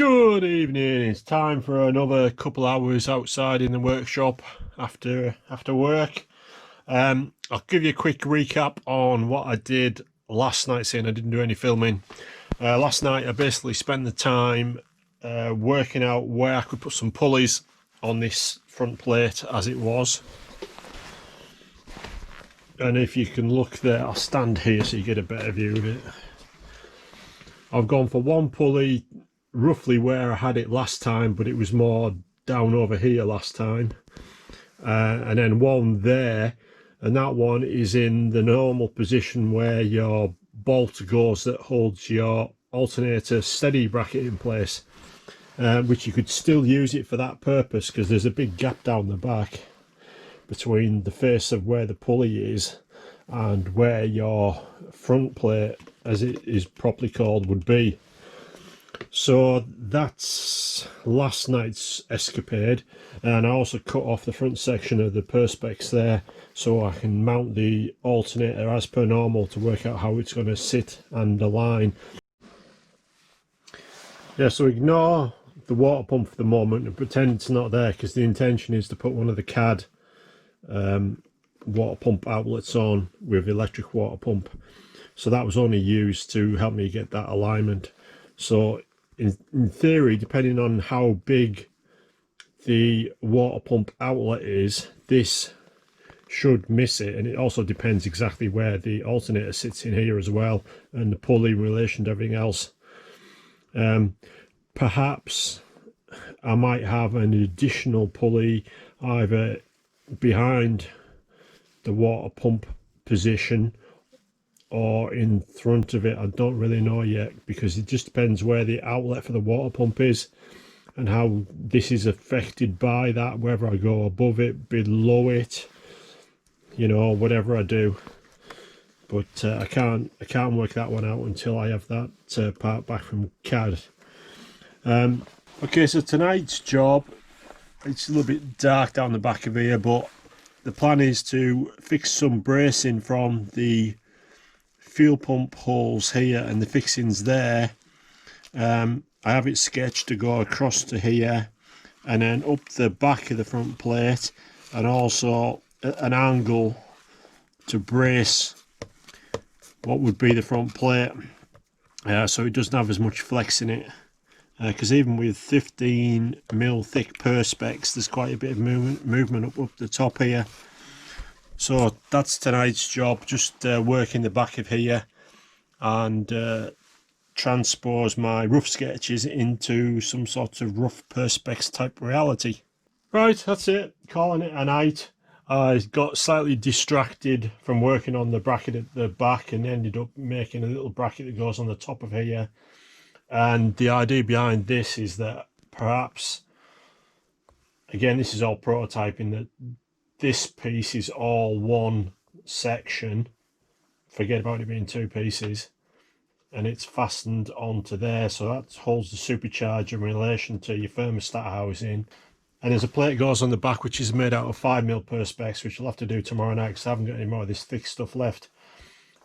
Good evening. It's time for another couple hours outside in the workshop after work. I'll give you a quick recap on what I did last night, saying I didn't do any filming. Last night I basically spent the time working out where I could put some pulleys on this front plate as it was. And if you can look there, I'll stand here so you get a better view of it. I've gone for one pulley roughly where I had it last time, but it was more down over here last time, and then one there, and that one is in the normal position where your bolt goes that holds your alternator steady bracket in place, which you could still use it for that purpose because there's a big gap down the back between the face of where the pulley is and where your front plate, as it is properly called, would be. So that's last night's escapade, and I also cut off the front section of the perspex there so I can mount the alternator as per normal to work out how it's going to sit and align. Yeah, so ignore the water pump for the moment and pretend it's not there, because the intention is to put one of the CAD water pump outlets on with electric water pump. So that was only used to help me get that alignment. So in theory, depending on how big the water pump outlet is, this should miss it, and it also depends exactly where the alternator sits in here as well, and the pulley in relation to everything else. Perhaps I might have an additional pulley either behind the water pump position or in front of it. I don't really know yet, because it just depends where the outlet for the water pump is and how this is affected by that, whether I go above it, below it, you know, whatever I do. But I can't work that one out until I have that part back from CAD. Okay, so tonight's job, it's a little bit dark down the back of here, but the plan is to fix some bracing from the fuel pump holes here and the fixings there. I have it sketched to go across to here and then up the back of the front plate, and also an angle to brace what would be the front plate, so it doesn't have as much flex in it, because even with 15mm thick perspex there's quite a bit of movement up the top here. So that's tonight's job, just working the back of here and transpose my rough sketches into some sort of rough perspex type reality. Right, that's it, calling it a night. I got slightly distracted from working on the bracket at the back and ended up making a little bracket that goes on the top of here. And the idea behind this is that perhaps, again, this is all prototyping, that this piece is all one section, forget about it being two pieces, and it's fastened onto there, so that holds the supercharger in relation to your thermostat housing. And there's a plate goes on the back which is made out of 5mm perspex, which I'll have to do tomorrow night because I haven't got any more of this thick stuff left,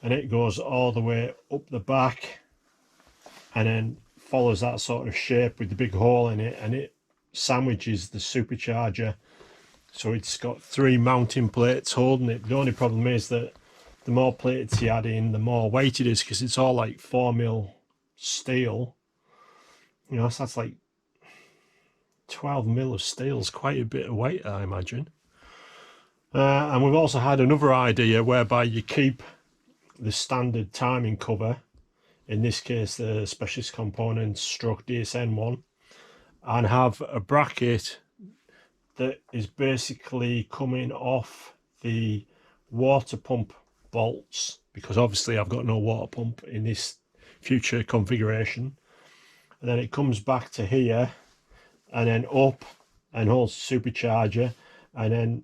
and it goes all the way up the back and then follows that sort of shape with the big hole in it, and it sandwiches the supercharger. So it's got 3 mounting plates holding it. The only problem is that the more plates you add in, the more weight it is, because it's all like 4mm steel. You know, so that's like 12mm of steel is quite a bit of weight, I imagine. And we've also had another idea whereby you keep the standard timing cover, in this case the Specialist Components stroke DSN one, and have a bracket that is basically coming off the water pump bolts, because obviously I've got no water pump in this future configuration, and then it comes back to here and then up and holds the supercharger, and then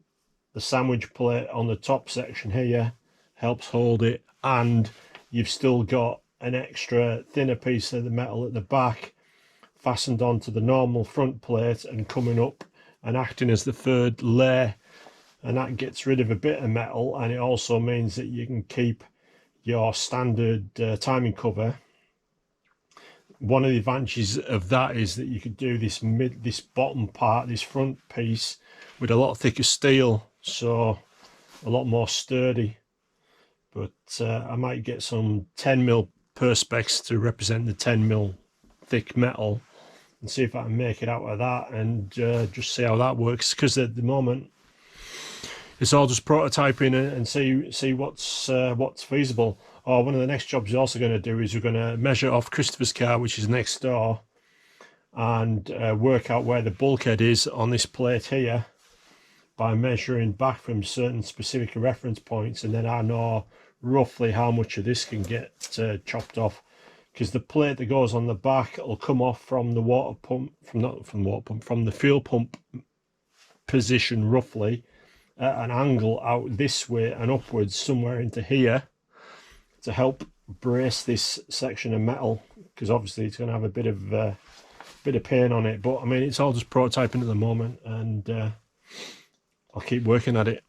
the sandwich plate on the top section here helps hold it, and you've still got an extra thinner piece of the metal at the back fastened onto the normal front plate and coming up and acting as the third layer, and that gets rid of a bit of metal, and it also means that you can keep your standard timing cover one of the advantages of that is that you could do this bottom part, this front piece, with a lot thicker steel, so a lot more sturdy. But I might get some 10mm perspex to represent the 10mm thick metal and see if I can make it out of that, and just see how that works, because at the moment it's all just prototyping and see what's feasible. Or one of the next jobs we're also going to do is we're going to measure off Christopher's car, which is next door, and work out where the bulkhead is on this plate here by measuring back from certain specific reference points, and then I know roughly how much of this can get chopped off, because the plate that goes on the back will come off from the water pump, from the fuel pump position, roughly at an angle out this way and upwards somewhere into here, to help brace this section of metal, because obviously it's going to have a bit of pain on it. But I mean, it's all just prototyping at the moment, and I'll keep working at it.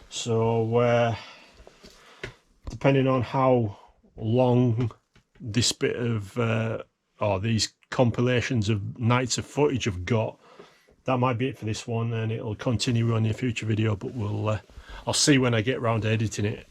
So depending on how long this bit of or these compilations of nights of footage have got, that might be it for this one, and it'll continue on in a future video. But I'll see when I get around to editing it.